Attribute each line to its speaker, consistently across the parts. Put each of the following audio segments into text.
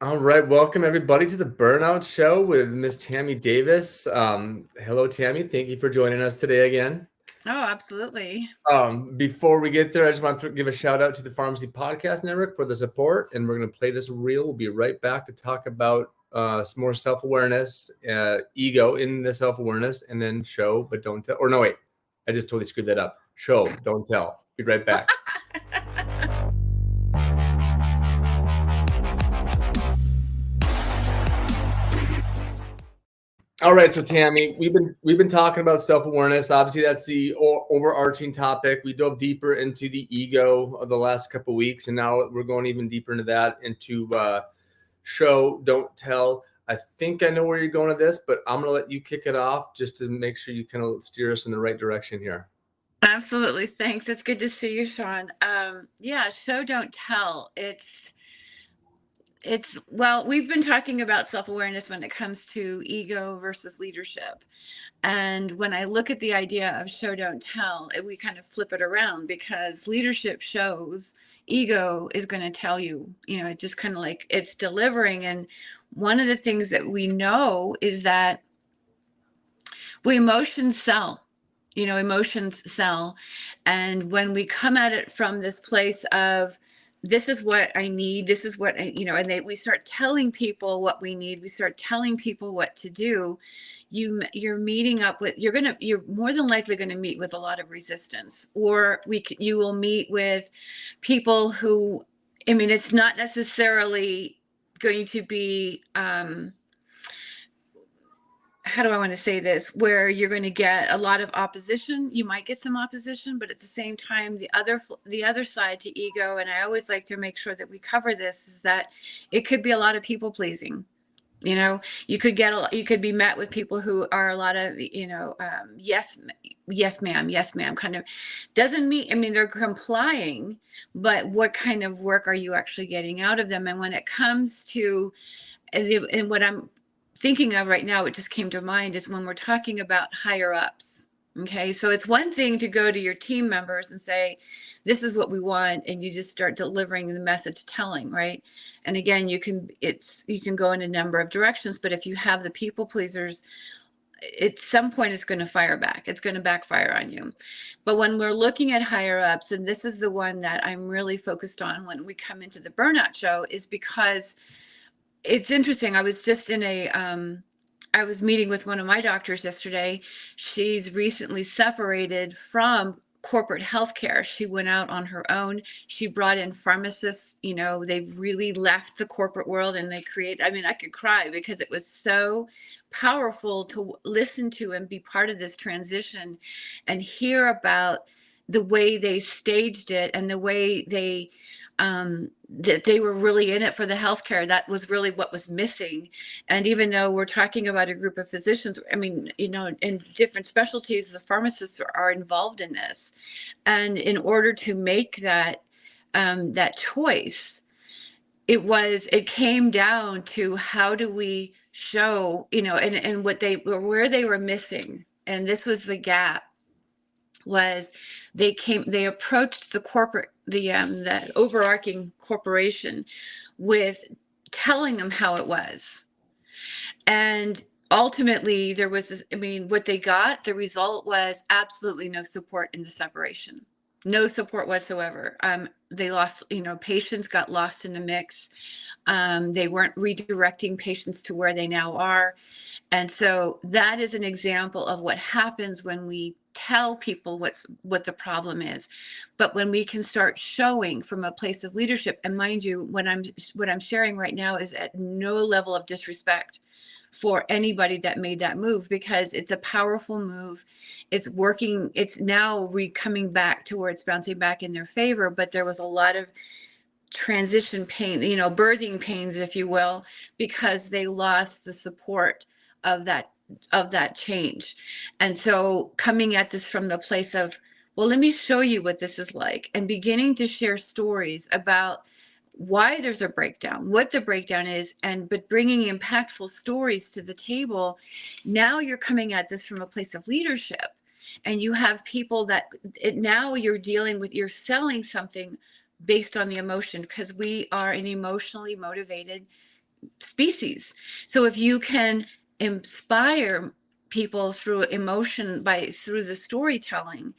Speaker 1: All right, welcome everybody to the Burnout Show with Miss Tammy Davis. Hello, Tammy. Thank you for joining us today again.
Speaker 2: Oh, absolutely.
Speaker 1: Before we get there, I just want to give a shout out to the Pharmacy Podcast Network for the support, and we're going to play this reel. We'll be right back to talk about some more self-awareness, ego in the self-awareness, and then show but don't tell. Or no, wait, I just totally screwed that up. Show, don't tell. Be right back. All right, so Tammy, we've been talking about self-awareness. Obviously, that's the overarching topic. We dove deeper into the ego of the last couple of weeks, and now we're going even deeper into that, into show, don't tell. I think I know where you're going with this, but I'm going to let you kick it off just to make sure you kind of steer us in the right direction here.
Speaker 2: Absolutely. Thanks. It's good to see you, Sean. Yeah, show don't tell. Well, we've been talking about self-awareness when it comes to ego versus leadership. And when I look at the idea of show don't tell, we kind of flip it around because leadership shows, ego is going to tell you, it's just kind of like it's delivering. And one of the things that we know is that emotions sell. Emotions sell. And when we come at it from this place of, this is what I need, this is what we start telling people what we need, we start telling people what to do, you're meeting up with, you're more than likely going to meet with a lot of resistance, or you will meet with people who, it's not necessarily going to be, how do I want to say this, where you're going to get a lot of opposition. You might get some opposition, but at the same time, the other side to ego, and I always like to make sure that we cover this, is that it could be a lot of people pleasing. You could be met with people who are a lot of, yes ma'am, kind of doesn't mean, they're complying, but what kind of work are you actually getting out of them? And when it comes to, and what I'm thinking of right now, it just came to mind, is when we're talking about higher ups. Okay, so it's one thing to go to your team members and say, this is what we want, and you just start delivering the message, telling, right? And again, you can go in a number of directions, but if you have the people pleasers, at some point it's going to fire back. It's going to backfire on you. But when we're looking at higher ups, and this is the one that I'm really focused on when we come into the Burnout Show, is because it's interesting. I was meeting with one of my doctors yesterday. She's recently separated from corporate healthcare. She went out on her own. She brought in pharmacists. They've really left the corporate world, and I could cry because it was so powerful to listen to and be part of this transition and hear about the way they staged it and the way that they were really in it for the healthcare. That was really what was missing. And even though we're talking about a group of physicians, in different specialties, the pharmacists are involved in this. And in order to make that choice, it came down to, how do we show, and where they were missing. And this was the gap, was they approached the overarching corporation with telling them how it was. And ultimately there was this, what they got, the result was absolutely no support in the separation. No support whatsoever. They lost, patients got lost in the mix. They weren't redirecting patients to where they now are. And so that is an example of what happens when we tell people what the problem is. But when we can start showing from a place of leadership, and mind you, what I'm sharing right now is at no level of disrespect for anybody that made that move, because it's a powerful move. It's working. It's now coming back to where it's bouncing back in their favor. But there was a lot of transition pain, birthing pains, if you will, because they lost the support of that change. And so coming at this from the place of, well, let me show you what this is like, and beginning to share stories about why there's a breakdown, what the breakdown is, but bringing impactful stories to the table. Now you're coming at this from a place of leadership, and you have people that now you're selling something based on the emotion, because we are an emotionally motivated species. So if you can inspire people through emotion through the storytelling,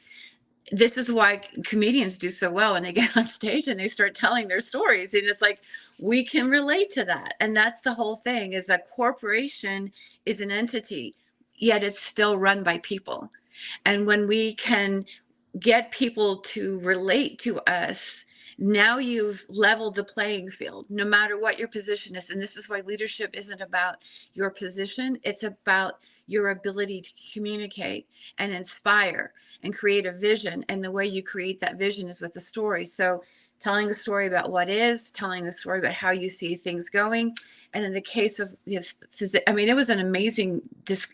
Speaker 2: this is why comedians do so well, and they get on stage and they start telling their stories, and it's like we can relate to that. And that's the whole thing, is a corporation is an entity, yet it's still run by people. And when we can get people to relate to us, now you've leveled the playing field, no matter what your position is. And this is why leadership isn't about your position, it's about your ability to communicate and inspire and create a vision. And the way you create that vision is with a story. So telling a story about what is, telling the story about how you see things going. And in the case of this, I mean, it was an amazing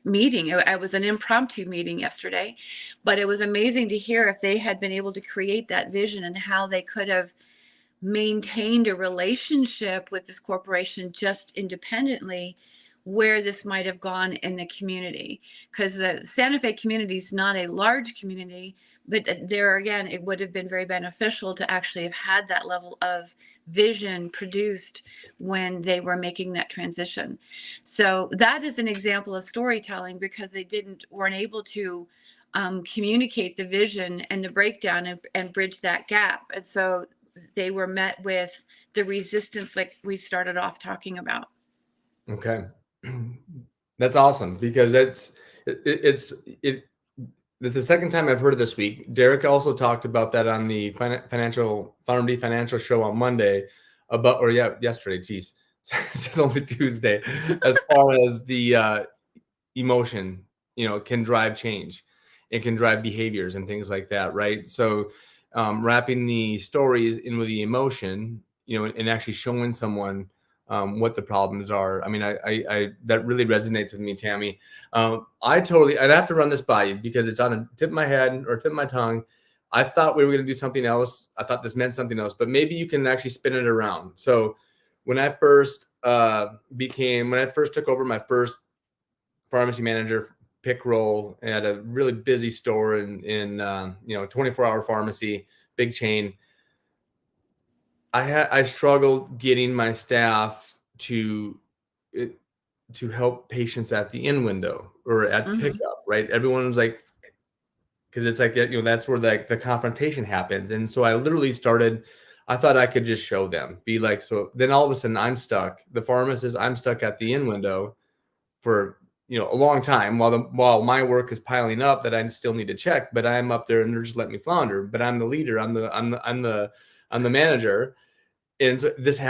Speaker 2: meeting. It was an impromptu meeting yesterday, but it was amazing to hear if they had been able to create that vision and how they could have maintained a relationship with this corporation just independently, where this might have gone in the community. Because the Santa Fe community is not a large community, but there again, it would have been very beneficial to actually have had that level of vision produced when they were making that transition. So that is an example of storytelling, because they weren't able to communicate the vision and the breakdown and bridge that gap. And so they were met with the resistance like we started off talking about.
Speaker 1: Okay. That's awesome, because it's the second time I've heard it this week. Derek also talked about that on the PharmD financial show on Monday yesterday. Geez, it's only Tuesday. As far as the emotion, can drive change. It can drive behaviors and things like that, right? So wrapping the stories in with the emotion, and actually showing someone what the problems are. I mean, I that really resonates with me, Tammy. I'd have to run this by you, because it's on the tip of my head or tip of my tongue. I thought we were going to do something else. I thought this meant something else, but maybe you can actually spin it around. So when I first took over my first pharmacy manager pick role at a really busy store in 24-hour pharmacy, big chain, I struggled getting my staff to help patients at the in window or at pickup, right? Everyone was like, because it's like, that's where the confrontation happens. And so I literally I thought I could just show them, be like, so then all of a sudden I'm stuck. The pharmacist, I'm stuck at the in window for, a long time while my work is piling up that I still need to check, but I'm up there and they're just letting me flounder. But I'm the leader. I'm the manager. And so this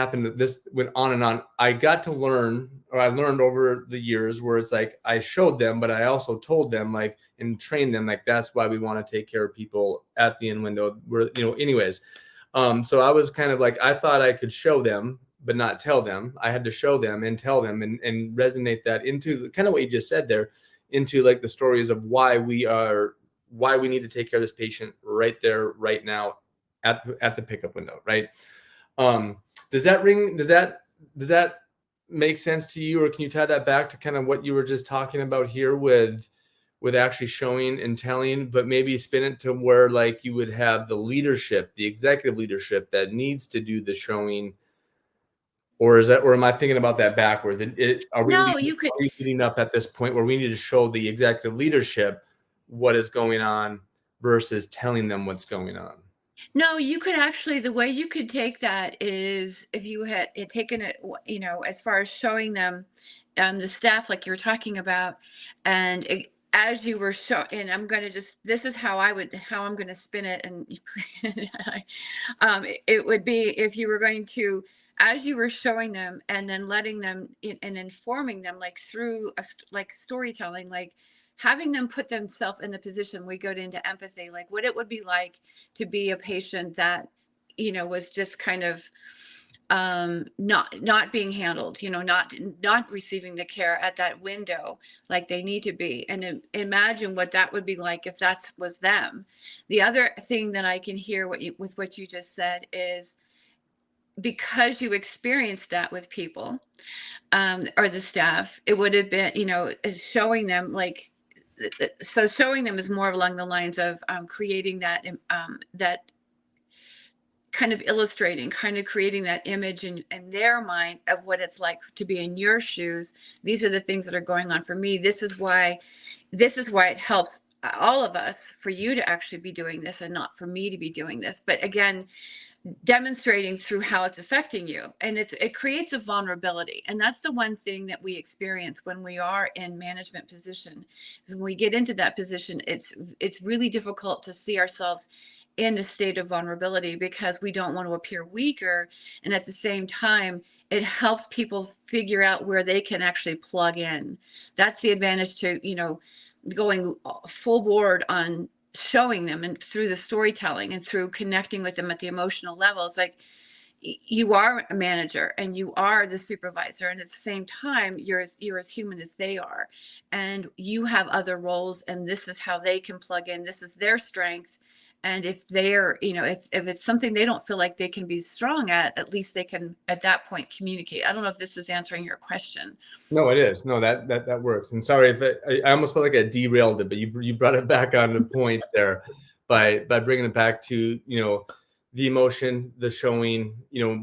Speaker 1: went on and on. I learned over the years where it's like I showed them, but I also told them, like, and trained them, like, that's why we want to take care of people at the end window. Anyways. So I was kind of like, I thought I could show them, but not tell them. I had to show them and tell them and resonate that into kind of what you just said there, into like the stories of why we need to take care of this patient right there, right now at the pickup window. Right. Does that make sense to you, or can you tie that back to kind of what you were just talking about here with actually showing and telling, but maybe spin it to where like you would have the executive leadership that needs to do the showing? Or am I thinking about that backwards? Are we leading up at this point where we need to show the executive leadership what is going on versus telling them what's going on?
Speaker 2: No, you could actually, the way you could take that is if you had taken it, as far as showing them the staff like you're talking about, and as you were and I'm going to this is how I'm going to spin it. And it would be if you were going to, as you were showing them and then letting them and informing them, like through like storytelling, like having them put themselves in the position, we go into empathy, like what it would be like to be a patient that was just kind of not being handled, not receiving the care at that window like they need to be, and imagine what that would be like if that was them. The other thing that I can hear with what you just said is, because you experienced that with people or the staff, it would have been, showing them like, so showing them is more along the lines of creating that kind of illustrating, kind of creating that image in their mind of what it's like to be in your shoes. These are the things that are going on for me. This is why it helps all of us, for you to actually be doing this and not for me to be doing this. But again, demonstrating through how it's affecting you, and it creates a vulnerability. And that's the one thing that we experience when we are in management position, is when we get into that position, it's really difficult to see ourselves in a state of vulnerability, because we don't want to appear weaker. And at the same time, it helps people figure out where they can actually plug in. That's the advantage to, going full board on showing them, and through the storytelling and through connecting with them at the emotional level. It's like you are a manager and you are the supervisor, and at the same time you're as human as they are, and you have other roles, and this is how they can plug in. This is their strength. And if they're, if it's something they don't feel like they can be strong at least they can at that point communicate. I don't know if this is answering your question.
Speaker 1: No, it is. No, that works. And sorry if I almost felt like I derailed it, but you brought it back on the point there by bringing it back to, the emotion, the showing,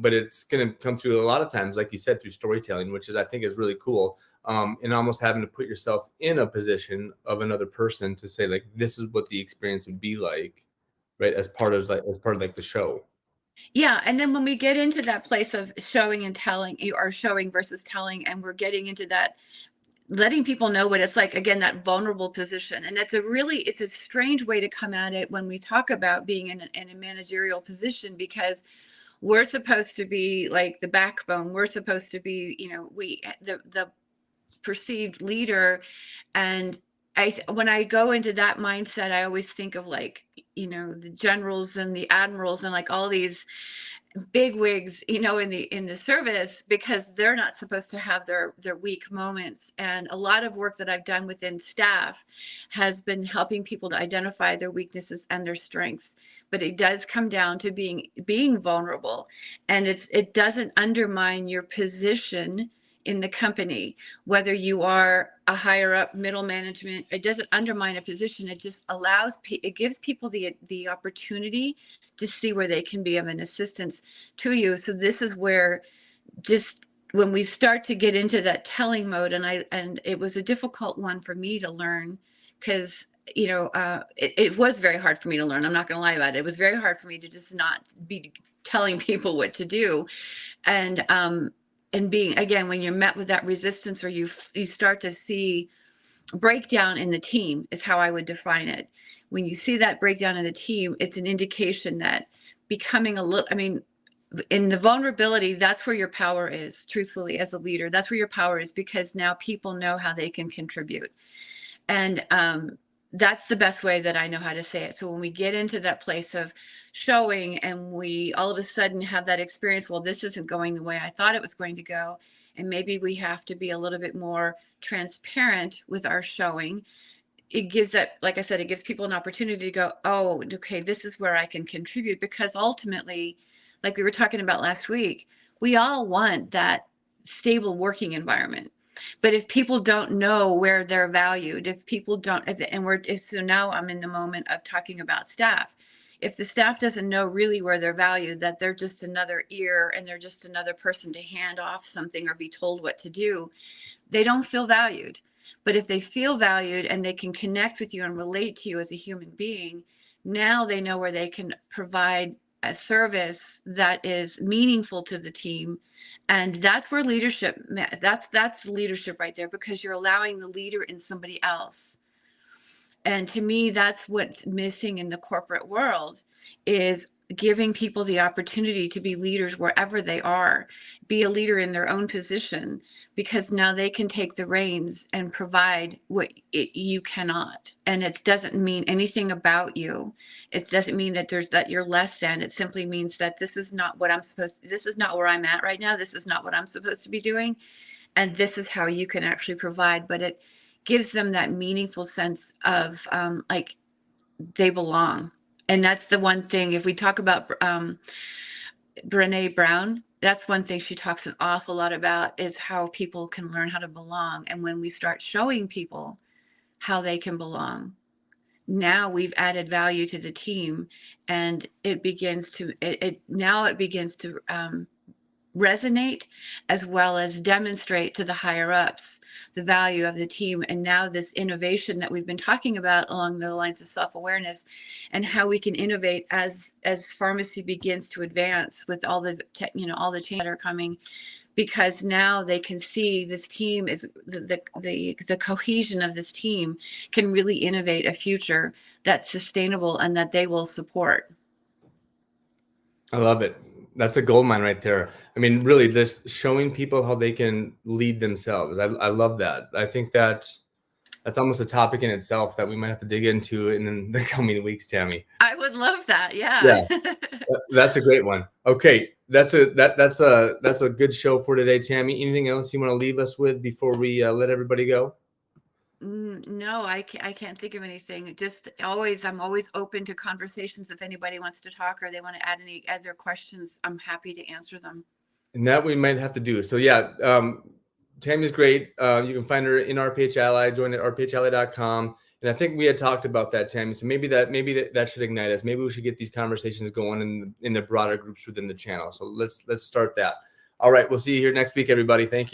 Speaker 1: but it's going to come through a lot of times, like you said, through storytelling, which I think is really cool. And almost having to put yourself in a position of another person to say, like, this is what the experience would be like, right? As part of the show.
Speaker 2: Yeah, and then when we get into that place of showing and telling, or showing versus telling, and we're getting into that, letting people know what it's like, again, that vulnerable position. And it's a strange way to come at it when we talk about being in a managerial position, because we're supposed to be like the backbone. We're supposed to be, the perceived leader. And when I go into that mindset, I always think of, like, the generals and the admirals and like all these big wigs, in the service, because they're not supposed to have their weak moments. And a lot of work that I've done within staff has been helping people to identify their weaknesses and their strengths. But it does come down to being vulnerable, and it doesn't undermine your position in the company, whether you are a higher up, middle management. It doesn't undermine a position. It just it gives people the opportunity to see where they can be of an assistance to you. So this is where, just when we start to get into that telling mode, and it was a difficult one for me to learn, because it was very hard for me to learn. I'm not going to lie about it. It was very hard for me to just not be telling people what to do. And being, again, when you're met with that resistance, or you start to see breakdown in the team, is how I would define it. When you see that breakdown in the team, it's an indication that becoming in the vulnerability, that's where your power is. Truthfully, as a leader, that's where your power is, because now people know how they can contribute. And that's the best way that I know how to say it. So when we get into that place of showing, and we all of a sudden have that experience, well, this isn't going the way I thought it was going to go, and maybe we have to be a little bit more transparent with our showing. It gives that, like I said, it gives people an opportunity to go, oh, okay, this is where I can contribute. Because ultimately, like we were talking about last week, we all want that stable working environment. But if people don't know where they're valued, if people don't, so now I'm in the moment of talking about staff. If the staff doesn't know really where they're valued, that they're just another ear, and they're just another person to hand off something or be told what to do, they don't feel valued. But if they feel valued and they can connect with you and relate to you as a human being, now they know where they can provide a service that is meaningful to the team. And that's where that's leadership right there, because you're allowing the leader in somebody else. And to me, that's what's missing in the corporate world, is giving people the opportunity to be leaders wherever they are, be a leader in their own position, because now they can take the reins and provide what you cannot. And it doesn't mean anything about you. It doesn't mean that you're less than. It simply means that this is not what this is not where I'm at right now. This is not what I'm supposed to be doing. And this is how you can actually provide. But it gives them that meaningful sense of like they belong. And that's the one thing, if we talk about Brené Brown, that's one thing she talks an awful lot about, is how people can learn how to belong. And when we start showing people how they can belong, now we've added value to the team, and it begins to resonate, as well as demonstrate to the higher ups the value of the team. And now this innovation that we've been talking about along the lines of self-awareness, and how we can innovate as pharmacy begins to advance with all the all the changes that are coming, because now they can see this team is the cohesion of this team can really innovate a future that's sustainable and that they will support.
Speaker 1: I love it. That's a gold mine right there. I mean, really, this showing people how they can lead themselves. I love that. I think that's almost a topic in itself that we might have to dig into in the coming weeks, Tammy.
Speaker 2: I would love that. Yeah.
Speaker 1: That's a great one. Okay, that's a good show for today, Tammy. Anything else you want to leave us with before we let everybody go?
Speaker 2: No, I can't think of anything. Just always, I'm always open to conversations. If anybody wants to talk or they want to add their questions, I'm happy to answer them.
Speaker 1: And that we might have to do. So yeah, Tammy's great. You can find her in RPH Ally. Join at rphally.com. And I think we had talked about that, Tammy. So maybe that should ignite us. Maybe we should get these conversations going in the broader groups within the channel. So let's start that. All right, we'll see you here next week, everybody. Thank you.